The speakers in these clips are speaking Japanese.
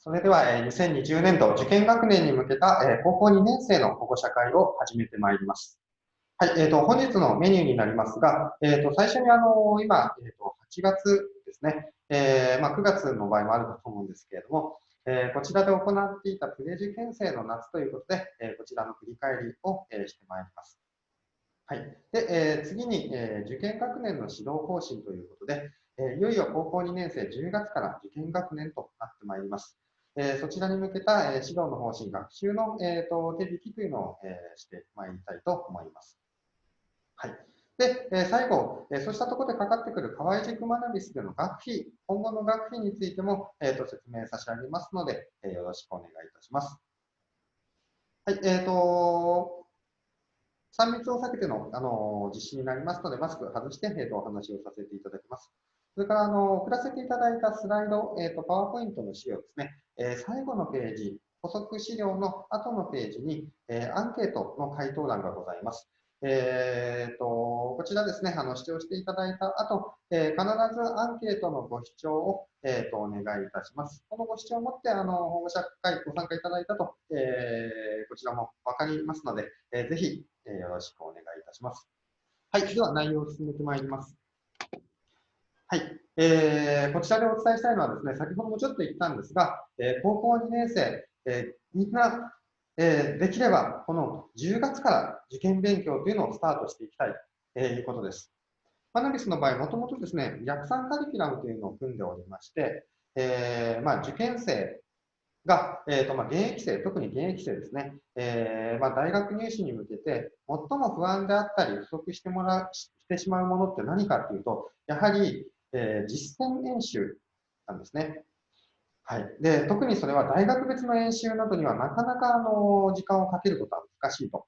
それでは、2020年度受験学年に向けた、高校2年生の保護者会を始めてまいります。はい、本日のメニューになりますが、最初に今、8月ですね、9月の場合もあると思うんですけれども、こちらで行っていたプレ受験生の夏ということで、こちらの振り返りを、してまいります。はい。で、次に、受験学年の指導方針ということで、いよいよ高校2年生10月から受験学年となってまいります。そちらに向けた、指導の方針、学習の、手引きというのを、してまいりたいと思います。はい。で、最後、そうしたところでかかってくる河合塾学び室での学費、今後の学費についても、説明差し上げますので、よろしくお願いいたします。はい。3密を避けての、実施になりますので、マスク外して、お話をさせていただきます。それから、送らせていただいたスライド、パワーポイントの資料ですね、最後のページ、補足資料の後のページに、アンケートの回答欄がございます。こちらですね、視聴していただいた後、必ずアンケートのご視聴を、お願いいたします。このご視聴をもって、保護者会ご参加いただいたと、こちらもわかりますので、ぜひ、よろしくお願いいたします。はい、では内容を進めてまいります。はい、こちらでお伝えしたいのはですね、先ほどもちょっと言ったんですが、高校2年生、みんな、できればこの10月から受験勉強というのをスタートしていきたいということです。マナビスの場合、もともとですね、逆算カリキュラムというのを組んでおりまして、受験生が、現役生、特に現役生ですね、大学入試に向けて、最も不安であったり、不足してしまうものって何かっていうと、やはり、実践演習なんですね。はい。で、特にそれは大学別の演習などにはなかなか時間をかけることは難しいと。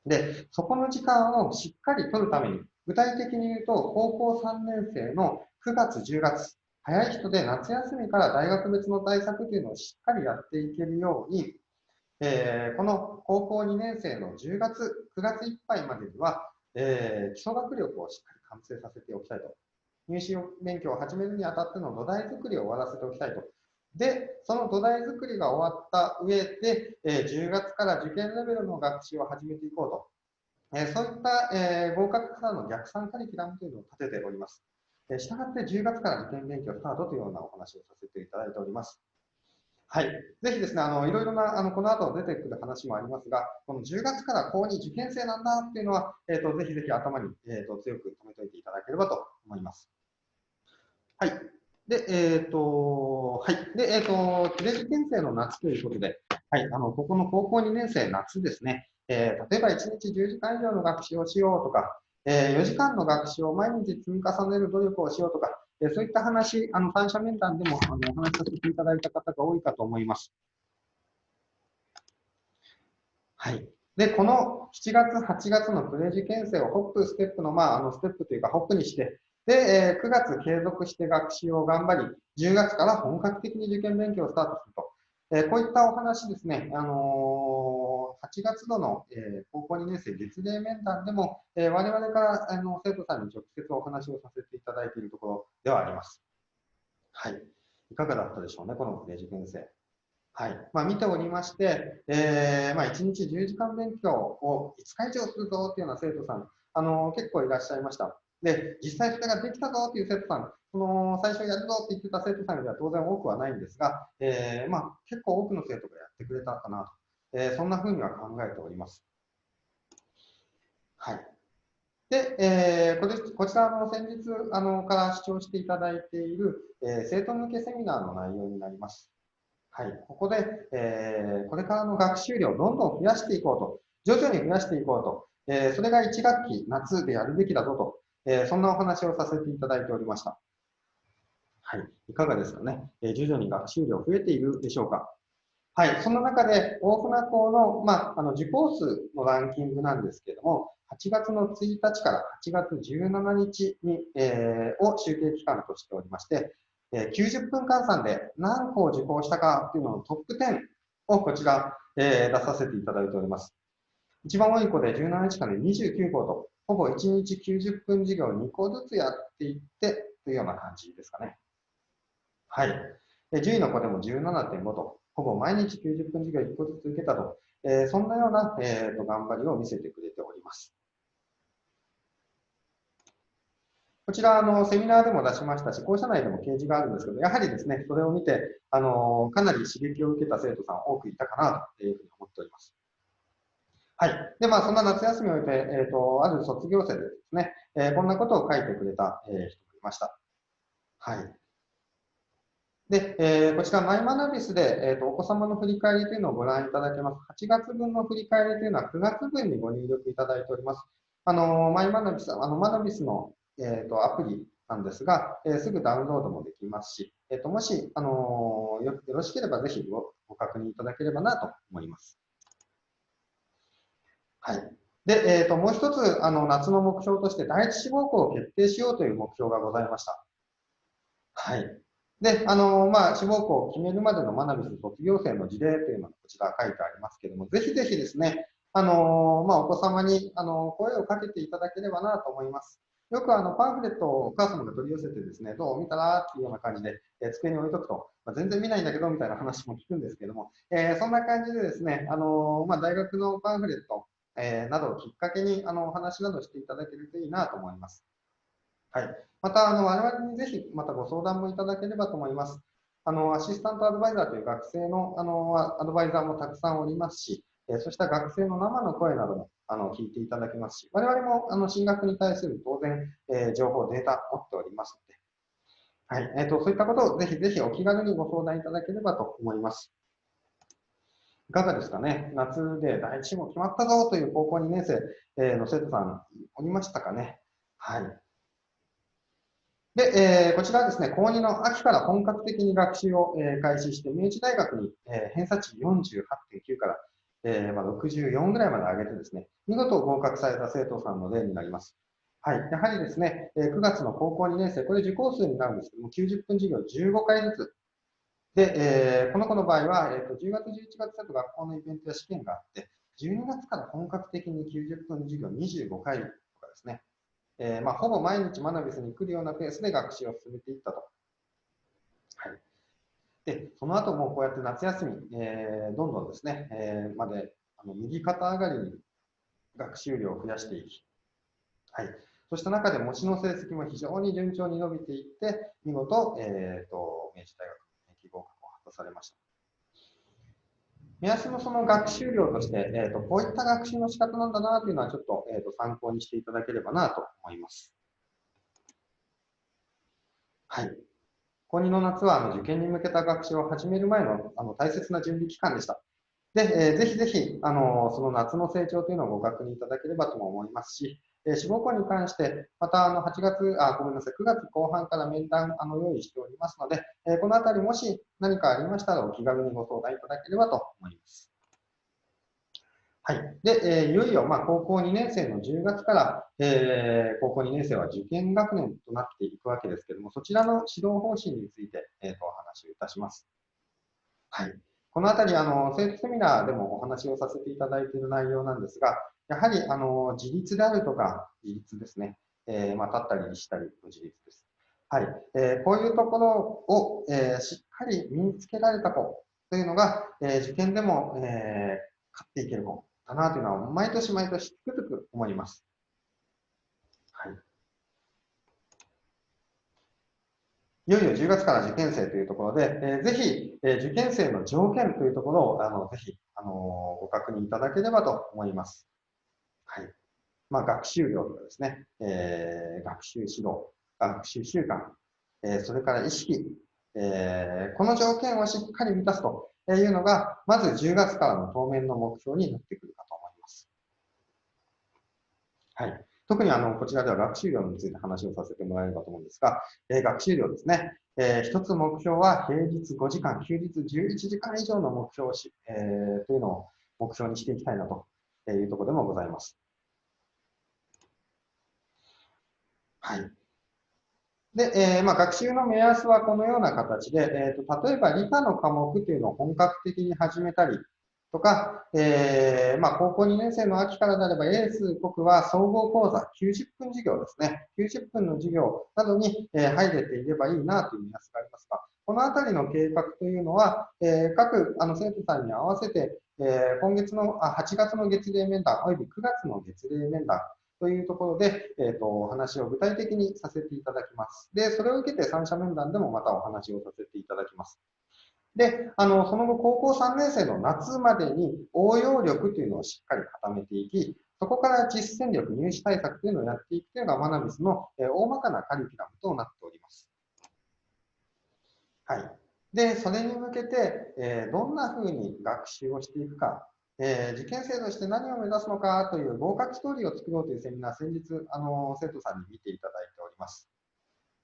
で、そこの時間をしっかり取るために、具体的に言うと、高校3年生の9月、10月、早い人で夏休みから大学別の対策というのをしっかりやっていけるように、この高校2年生の10月、9月いっぱいまでには、基礎学力をしっかり完成させておきたいと。入試勉強を始めるにあたっての土台作りを終わらせておきたいと。で、その土台作りが終わった上で、10月から受験レベルの学習を始めていこうと。そういった、合格からの逆算カリキュラムというのを立てております。したがって10月から受験勉強スタートというようなお話をさせていただいております。はい。ぜひですね、いろいろな、この後出てくる話もありますが、この10月から高2受験生なんだっていうのは、ぜひぜひ頭に、強く留めておいていただければと思います。はい。で、はい。で、プレ受験生の夏ということで、はい、ここの高校2年生夏ですね、例えば1日10時間以上の学習をしようとか、4時間の学習を毎日積み重ねる努力をしようとか、そういった話、三者面談でもお話しさせていただいた方が多いかと思います。はい。で、この7月、8月のプレ受験生をホップ、ステップの、ステップというか、ホップにして、で、9月継続して学習を頑張り、10月から本格的に受験勉強をスタートすると。こういったお話ですね、8月度の、高校2年生月例面談でも、我々から生徒さんに直接お話をさせていただいているところではあります。はい。いかがだったでしょうね、このプレ受験生。はい。見ておりまして、1日10時間勉強を5日以上するぞというような生徒さん、結構いらっしゃいました。で、実際それができたぞという生徒さん、最初やるぞって言ってた生徒さんよりは当然多くはないんですが、結構多くの生徒がやってくれたかなと、そんな風には考えております。はい。で、こちら先日から視聴していただいている、生徒向けセミナーの内容になります。はい、ここで、これからの学習量をどんどん増やしていこうと、徐々に増やしていこうと、それが1学期、夏でやるべきだぞと、そんなお話をさせていただいておりました。はい、いかがですかね、徐々に学習量増えているでしょうか。はい、その中で大船校の、受講数のランキングなんですけれども、8月の1日から8月17日に、を集計期間としておりまして、90分換算で何校受講したかというののトップ10をこちら、出させていただいております。一番多い子で17日間で29校と、ほぼ1日90分授業2校ずつやっていってというような感じですかね。はい。10位の子でも 17.5 と、ほぼ毎日90分授業1個ずつ受けたと、そんなような、頑張りを見せてくれております。こちら、セミナーでも出しましたし、校舎内でも掲示があるんですけど、やはりですね、それを見て、かなり刺激を受けた生徒さん多くいたかなというふうに思っております。はい。で、そんな夏休みを終えて、ある卒業生でですね、こんなことを書いてくれた、人もいました。はい。で、こちら、マイマナビスで、お子様の振り返りというのをご覧いただけます。8月分の振り返りというのは9月分にご入力いただいております。マイマナビス、マナビスの、アプリなんですが、すぐダウンロードもできますし、もし、よろしければぜひご確認いただければなと思います。はい。で、もう一つ、夏の目標として、第一志望校を決定しようという目標がございました。はい。で、志望校を決めるまでのマナビス卒業生の事例というのがこちら書いてありますけれども、ぜひぜひですね、お子様に、声をかけていただければなと思います。よくパンフレットをお母様が取り寄せてですね、どう見たらっていうような感じで、机に置いとくと、全然見ないんだけどみたいな話も聞くんですけども、そんな感じでですね、大学のパンフレット、などをきっかけにお話などしていただけるといいなと思います。はい。また、我々にぜひ、またご相談もいただければと思います。アシスタントアドバイザーという学生の、アドバイザーもたくさんおりますし、そうした学生の生の声なども、聞いていただけますし、我々も、進学に対する当然、情報、データ持っておりますので、はい。そういったことをぜひぜひお気軽にご相談いただければと思います。いかがですかね。夏で第一志望決まったぞという高校2年生の生徒さんおりましたかね。はい。で、こちらはですね、高2の秋から本格的に学習を、開始して、明治大学に、偏差値48.9から、64ぐらいまで上げてですね、見事合格された生徒さんの例になります。はい。やはりですね、9月の高校2年生、これ受講数になるんですけども、90分授業15回ずつ。で、この子の場合は、10月、11月だと学校のイベントや試験があって、12月から本格的に90分授業25回とかですね、ほぼ毎日マナビスに来るようなペースで学習を進めていったと。はい。で、その後もこうやって夏休み、どんどんですね、まで、右肩上がりに学習量を増やしていき、はい。そうした中で模試の成績も非常に順調に伸びていって、見事、明治大学の定期合格を果たされました。目安のその学習量として、こういった学習の仕方なんだなというのはちょっと、参考にしていただければなと思います。はい。高2の夏は受験に向けた学習を始める前の大切な準備期間でした。で、ぜひぜひその夏の成長というのをご確認いただければとも思いますし、志望校に関して、また8月、ごめんなさい、9月後半から面談用意しておりますので、このあたりもし何かありましたらお気軽にご相談いただければと思います。はい。で、いよいよ、高校2年生の10月から、高校2年生は受験学年となっていくわけですけれども、そちらの指導方針について、お話をいたします。はい。このあたり、生徒セミナーでもお話をさせていただいている内容なんですが、やはり、自立であるとか、自立ですね。立ったりしたりの自立です。はい。こういうところを、しっかり身につけられた子というのが、受験でも、勝っていける子だなというのは、毎年毎年つくづく思います。はい。いよいよ10月から受験生というところで、ぜひ、受験生の条件というところをぜひご確認いただければと思います。はい。学習量とかですね、学習指導、学習習慣、それから意識、この条件をしっかり満たすというのが、まず10月からの当面の目標になってくるかと思います。はい。特にこちらでは学習量について話をさせてもらえればと思うんですが、学習量ですね。一つ目標は平日5時間、休日11時間以上の目標をというのを目標にしていきたいなというところでもございます。はい。で、学習の目安はこのような形で、例えば理科の科目というのを本格的に始めたりとか、高校2年生の秋からであれば、英数国は総合講座、90分授業ですね。90分の授業などに入れていればいいなという目安がありますが、このあたりの計画というのは、各生徒さんに合わせて、今月の8月の月例面談、および9月の月例面談というところで、お話を具体的にさせていただきます。で、それを受けて三者面談でもまたお話をさせていただきます。で、その後、高校3年生の夏までに応用力というのをしっかり固めていき、そこから実践力、入試対策というのをやっていくというのが、マナビスの大まかなカリキュラムとなっております。はい。で、それに向けて、どんなふうに学習をしていくか、受験生として何を目指すのかという合格ストーリーを作ろうというセミナー、先日、生徒さんに見ていただいております。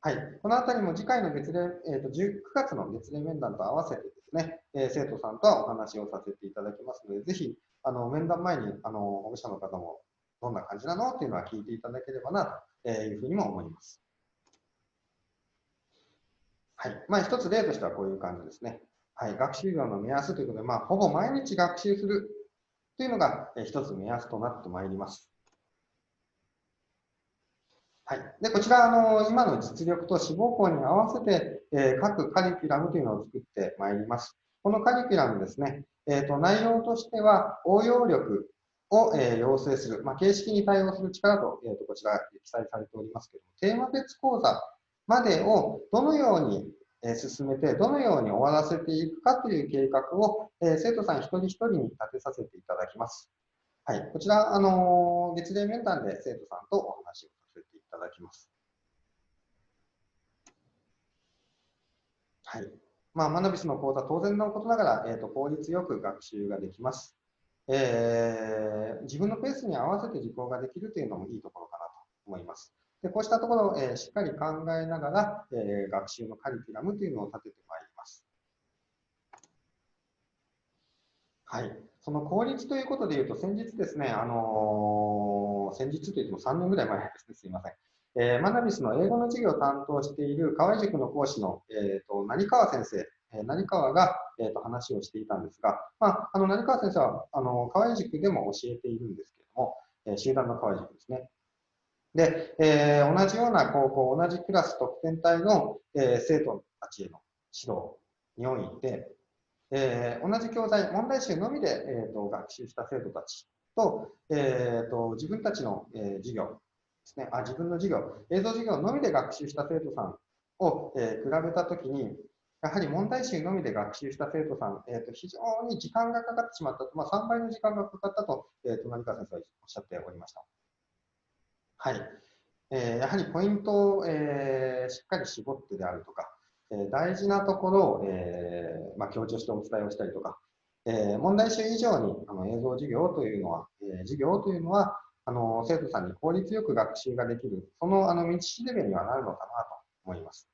はい、このあたりも次回の月例、9月の月例面談と合わせてですね、生徒さんとはお話をさせていただきますので、ぜひ面談前に保護者の方もどんな感じなのっていうのは聞いていただければなというふうにも思います。はい、一つ例としてはこういう感じですね。はい、学習量の目安ということで、ほぼ毎日学習するというのが一つ目安となってまいります。はい、でこちら今の実力と志望校に合わせて、各カリキュラムというのを作ってまいります。このカリキュラムですね、内容としては応用力を、養成する、形式に対応する力と、こちら記載されておりますけれども、テーマ別講座までをどのように進めて、どのように終わらせていくかという計画を、生徒さん一人一人に立てさせていただきます。はい、こちら、月例面談で生徒さんとお話をさせていただきます。はい。マナビスの講座、当然のことながら、効率よく学習ができます。自分のペースに合わせて受講ができるというのもいいところかなと思います。でこうしたところを、しっかり考えながら、学習のカリキュラムというのを立ててまいります。はい。その効率ということでいうと、先日ですね、先日といっても3年ぐらい前ですね、すいません。マナビスの英語の授業を担当している河合塾の講師の、成川先生、成川が、話をしていたんですが、成川先生は河合塾でも教えているんですけれども、集団の河合塾ですね。で、同じような高校、同じクラス特典隊の、生徒たちへの指導において、同じ教材、問題集のみで、学習した生徒たちと、自分たちの、授業ですね、自分の授業、映像授業のみで学習した生徒さんを、比べたときに、やはり問題集のみで学習した生徒さん、非常に時間がかかってしまった、3倍の時間がかかったと、成川先生はおっしゃっておりました。はい。やはりポイントを、しっかり絞ってであるとか、大事なところを、強調してお伝えをしたりとか、問題集以上に映像授業というのは、生徒さんに効率よく学習ができる、その道しるべにはなるのかなと思います。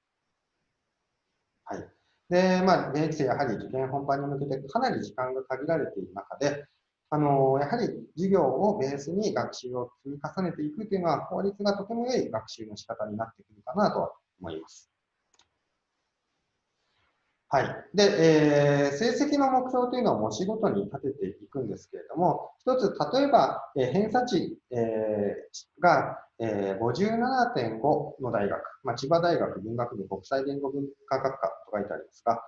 はい。で、現役生、やはり受験本番に向けてかなり時間が限られている中で、やはり授業をベースに学習を積み重ねていくというのは、効率がとても良い学習の仕方になってくるかなと思います。はい。で、成績の目標というのを模試ごとに立てていくんですけれども、一つ、例えば、偏差値、が、57.5の大学、千葉大学文学部国際言語文化学科と書いてありますが、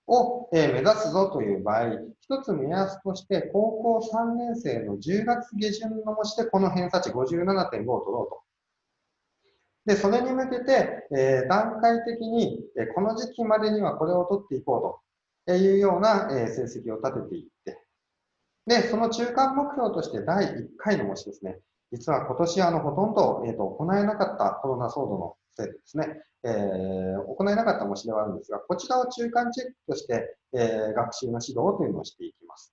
を、目指すぞという場合、一つ目安として、高校3年生の10月下旬の模試でこの偏差値57.5を取ろうと。で、それに向けて、段階的に、この時期までにはこれを取っていこうというような、成績を立てていって、で、その中間目標として第1回の模試ですね。実は今年ほとんど、行えなかったコロナ騒動のせいでですね、行えなかった模試ではあるんですが、こちらを中間チェックとして、学習の指導というのをしていきます。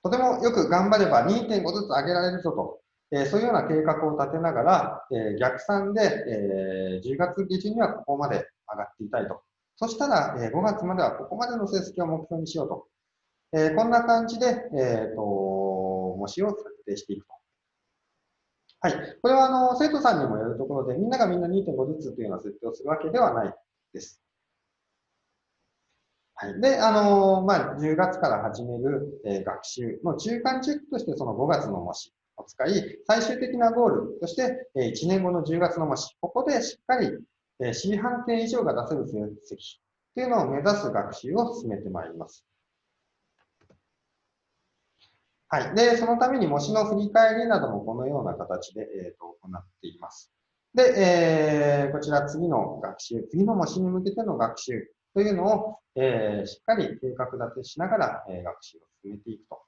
とてもよく頑張れば 2.5 ずつ上げられるぞと、そういうような計画を立てながら、逆算で、10月下旬にはここまで上がっていたいと。そしたら、5月まではここまでの成績を目標にしようと。こんな感じで、模試を設定していくと。はい。これは生徒さんにもよるところで、みんながみんな 2.5 ずつというような設定をするわけではないです。はい。で、10月から始める、学習の中間チェックとして、その5月の模試を使い、最終的なゴールとして、1年後の10月の模試、ここでしっかり、C 判定以上が出せる成績というのを目指す学習を進めてまいります。はい。で、そのために模試の振り返りなどもこのような形で、行っています。で、こちら次の学習、次の模試に向けての学習というのを、しっかり計画立てしながら、学習を進めていくと。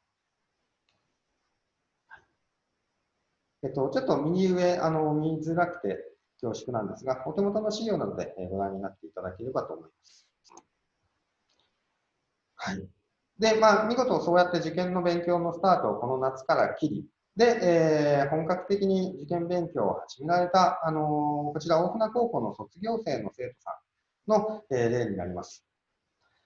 ちょっと右上、見づらくて恐縮なんですが、お手元の資料などでご覧になっていただければと思います。はい。で、見事そうやって受験の勉強のスタートをこの夏から切り、で、本格的に受験勉強を始められた、こちら大船高校の卒業生の生徒さんの、例になります。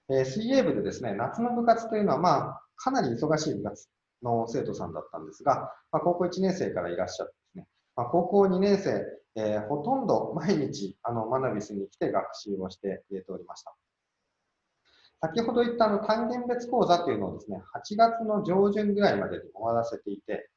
水泳部でですね、夏の部活というのは、かなり忙しい部活の生徒さんだったんですが、高校1年生からいらっしゃってですね、高校2年生、ほとんど毎日、マナビスに来て学習をしておりました。先ほど言った単元別講座というのをですね、8月の上旬ぐらいまでに終わらせていて、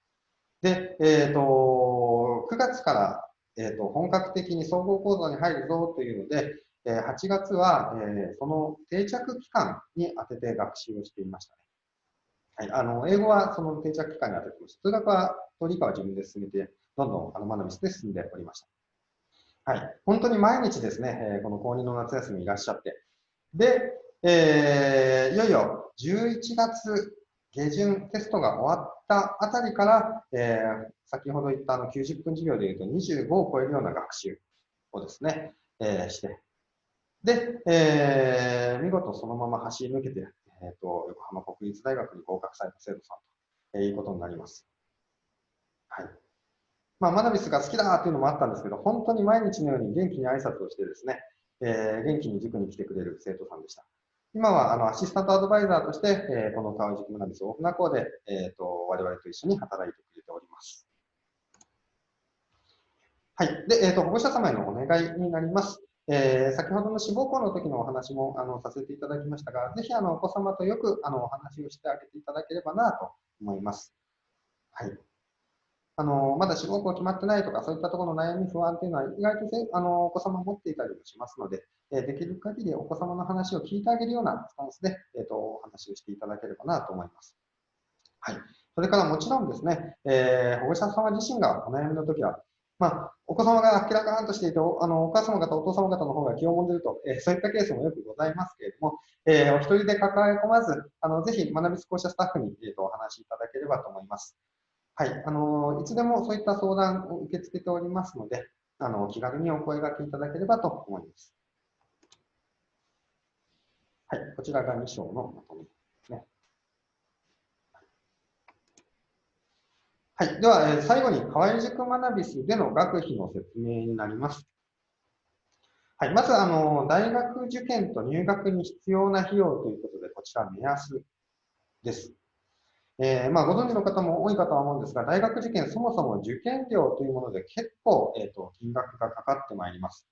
で、9月から、本格的に総合講座に入るぞというので、8月は、その定着期間に当てて学習をしていましたね。はい、英語はその定着期間に当ててました。数学は、理科は自分で進めて、どんどん学びして進んでおりました。はい。本当に毎日ですね、この高2の夏休みいらっしゃって、で、いよいよ11月下旬テストが終わったあたりから、先ほど言った90分授業でいうと25を超えるような学習をですね、して、で、見事そのまま走り抜けて、横浜国立大学に合格された生徒さんということになります。はい。マナビスが好きだというのもあったんですけど、本当に毎日のように元気に挨拶をしてですね、元気に塾に来てくれる生徒さんでした。今はアシスタントアドバイザーとして、この河合塾マナビス大船校で、我々と一緒に働いてくれております。はい。で、保護者様へのお願いになります。先ほどの志望校の時のお話もさせていただきましたが、ぜひお子様とよくお話をしてあげていただければなと思います。はい。まだ志望校決まってないとか、そういったところの悩み、不安というのは、意外とお子様持っていたりもしますので、できる限りお子様の話を聞いてあげるようなスタンスで、お話をしていただければなと思います。はい。それからもちろんですね、保護者様自身がお悩みの時は、お子様が明らかんとしていて、お母様方、お父様方の方が気をもんでいると、そういったケースもよくございますけれども、お一人で抱え込まず、ぜひ学び少しスタッフに、お話しいただければと思います。はい。いつでもそういった相談を受け付けておりますので、気軽にお声掛けいただければと思います。はい。こちらが2章のまとめですね。はい。では、最後に河合塾学びスでの学費の説明になります。はい。まず、大学受験と入学に必要な費用ということで、こちら目安です。ご存知の方も多いかとは思うんですが、大学受験、そもそも受験料というもので結構、金額がかかってまいります。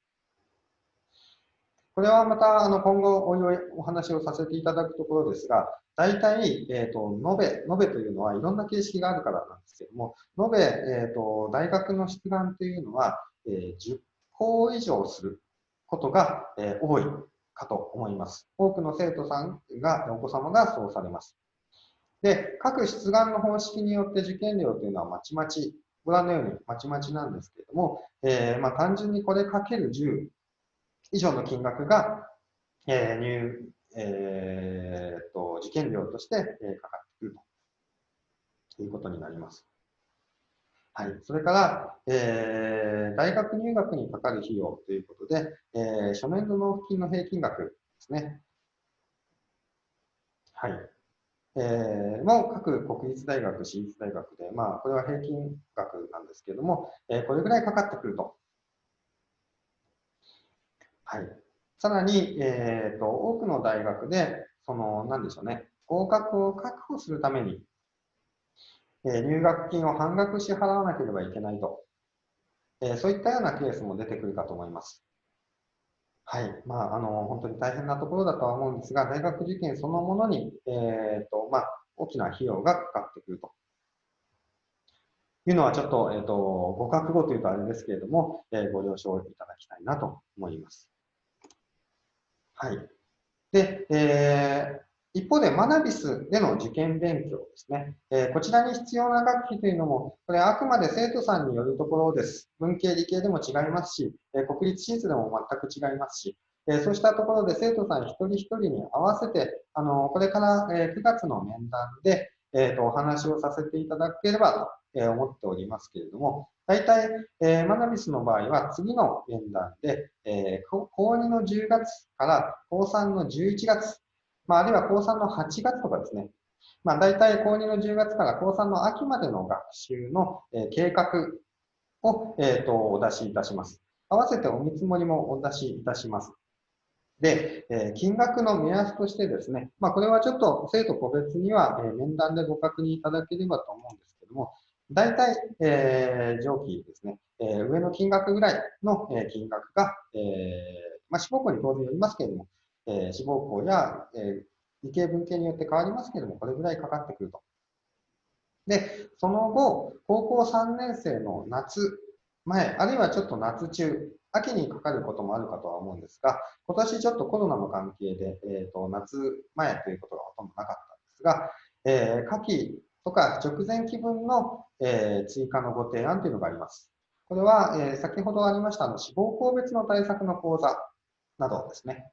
これはまた今後おいおいお話をさせていただくところですが、大体、延べというのはいろんな形式があるからなんですけども、延べ、大学の出願というのは、10校以上することが、多いかと思います。多くの生徒さんが、お子様がそうされます。で、各出願の方式によって受験料というのはまちまち、ご覧のようにまちまちなんですけれども、単純にこれかける10以上の金額が、受験料として、かかってくるということになります。はい。それから、大学入学にかかる費用ということで、初年度納付金の平均額ですね。はい。も各国立大学、私立大学で、これは平均額なんですけれども、これぐらいかかってくると。はい。さらに、多くの大学で、なんでしょうね、合格を確保するために、入学金を半額支払わなければいけないと、そういったようなケースも出てくるかと思います。はい。本当に大変なところだとは思うんですが、大学受験そのものに、大きな費用がかかってくるというのは、ちょっと、ご覚悟というとあれですけれども、ご了承いただきたいなと思います。はい。で、一方で、マナビスでの受験勉強ですね。こちらに必要な学費というのも、これあくまで生徒さんによるところです。文系、理系でも違いますし、国立私立でも全く違いますし、そうしたところで生徒さん一人一人に合わせて、これから、9月の面談で、お話をさせていただければと、思っておりますけれども、大体、マナビスの場合は次の面談で、高2の10月から高3の11月、あるいは高3の8月とかですね、大体高2の10月から高3の秋までの学習の、計画を、お出しいたします。合わせてお見積もりもお出しいたします。で、金額の目安としてですね、これはちょっと生徒個別には、面談でご確認いただければと思うんですけども、大体、上記ですね、上の金額ぐらいの、金額が、志望校に当然よりますけれども、志望校や、理系文系によって変わりますけれども、これぐらいかかってくると。で、その後、高校3年生の夏前、あるいはちょっと夏中、秋にかかることもあるかとは思うんですが、今年ちょっとコロナの関係で、夏前ということがほとんどなかったんですが、夏季とか直前期分の、追加のご提案というのがあります。これは、先ほどありました志望校別の対策の講座などですね。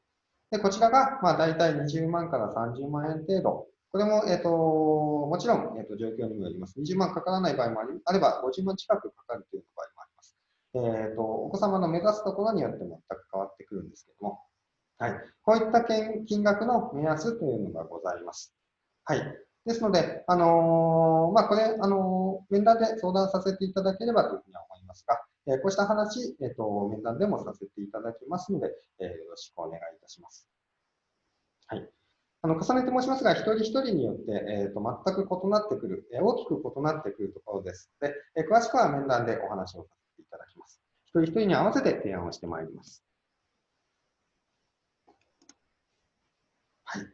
で、こちらが、大体20万から30万円程度。これも、もちろん、状況にもよります。20万かからない場合もあれば、50万近くかかるという場合もあります。お子様の目指すところによって全く変わってくるんですけども、はい。こういった金額の目安というのがございます。はい。ですので、これ、面談で相談させていただければというふうには思いますが、こうした話、面談でもさせていただきますので、よろしくお願いいたします。はい。重ねて申しますが、一人一人によって、全く異なってくる、大きく異なってくるところですので、詳しくは面談でお話をさせていただきます。一人一人に合わせて提案をしてまいります。はい。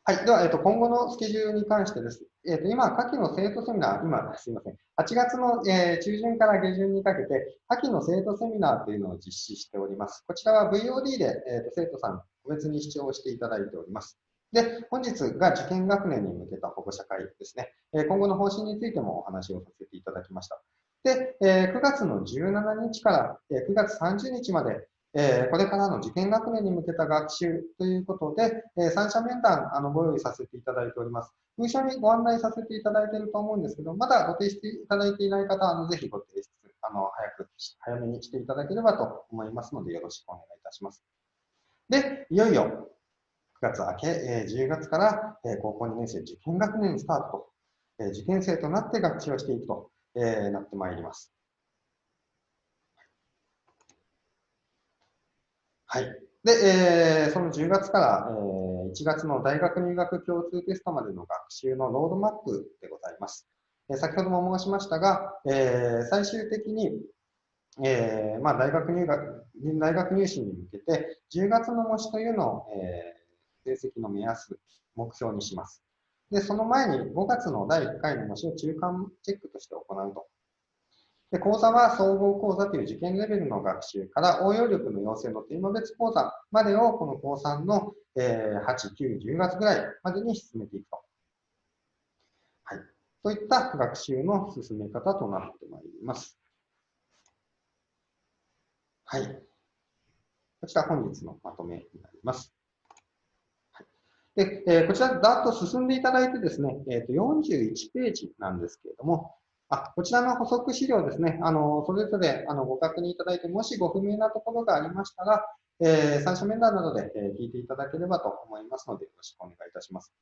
はい。では、今後のスケジュールに関してです。今、夏季の生徒セミナー、今、すみません。8月の、中旬から下旬にかけて、夏季の生徒セミナーというのを実施しております。こちらは VOD で、生徒さん、個別に視聴していただいております。で、本日が受験学年に向けた保護者会ですね。今後の方針についてもお話をさせていただきました。で、9月の17日から、9月30日まで、これからの受験学年に向けた学習ということで、三者面談ご用意させていただいております。封書にご案内させていただいていると思うんですけど、まだご提出いただいていない方は、ぜひご提出、早めにしていただければと思いますので、よろしくお願いいたします。で、いよいよ9月明け、10月から、高校2年生受験学年スタートと、受験生となって学習をしていくと、なってまいります。はい。で、その10月から、1月の大学入学共通テストまでの学習のロードマップでございます。先ほども申しましたが、最終的に、大学入試に向けて、10月の模試というのを、成績の目安、目標にします。で、その前に5月の第1回の模試を中間チェックとして行うと。で、講座は総合講座という受験レベルの学習から応用力の養成のテーマ別講座までをこの高3の、8、9、10月ぐらいまでに進めていくと。はい。といった学習の進め方となってまいります。はい。こちら本日のまとめになります。で、こちら、だっと進んでいただいてですね、41ページなんですけれども、こちらの補足資料ですね、それぞれご確認いただいて、もしご不明なところがありましたら、三者面談などで聞いていただければと思いますので、よろしくお願いいたします。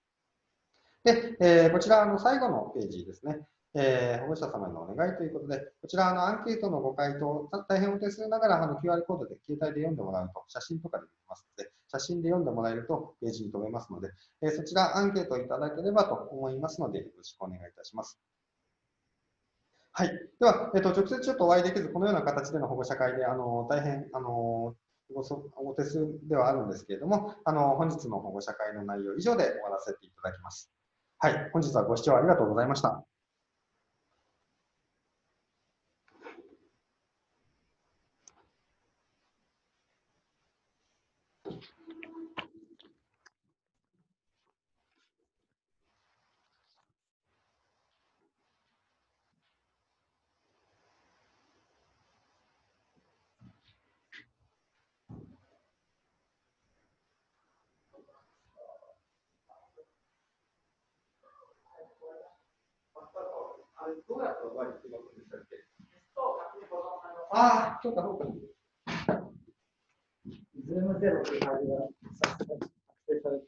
で、こちら、最後のページですね。保護者様へのお願いということで、こちら、アンケートのご回答、大変お手数ながら、QR コードで携帯で読んでもらうと、写真とかで見れますので、写真で読んでもらえるとページに飛べますので、そちらアンケートいただければと思いますので、よろしくお願いいたします。はい。では、直接ちょっとお会いできず、このような形での保護者会で、大変、お手数ではあるんですけれども、本日の保護者会の内容以上で終わらせていただきます。はい、本日はご視聴ありがとうございました。どうやって覚えていくんでしたっけ？ああ、そうか、そうか。ズームゼロというファイルが作成されて、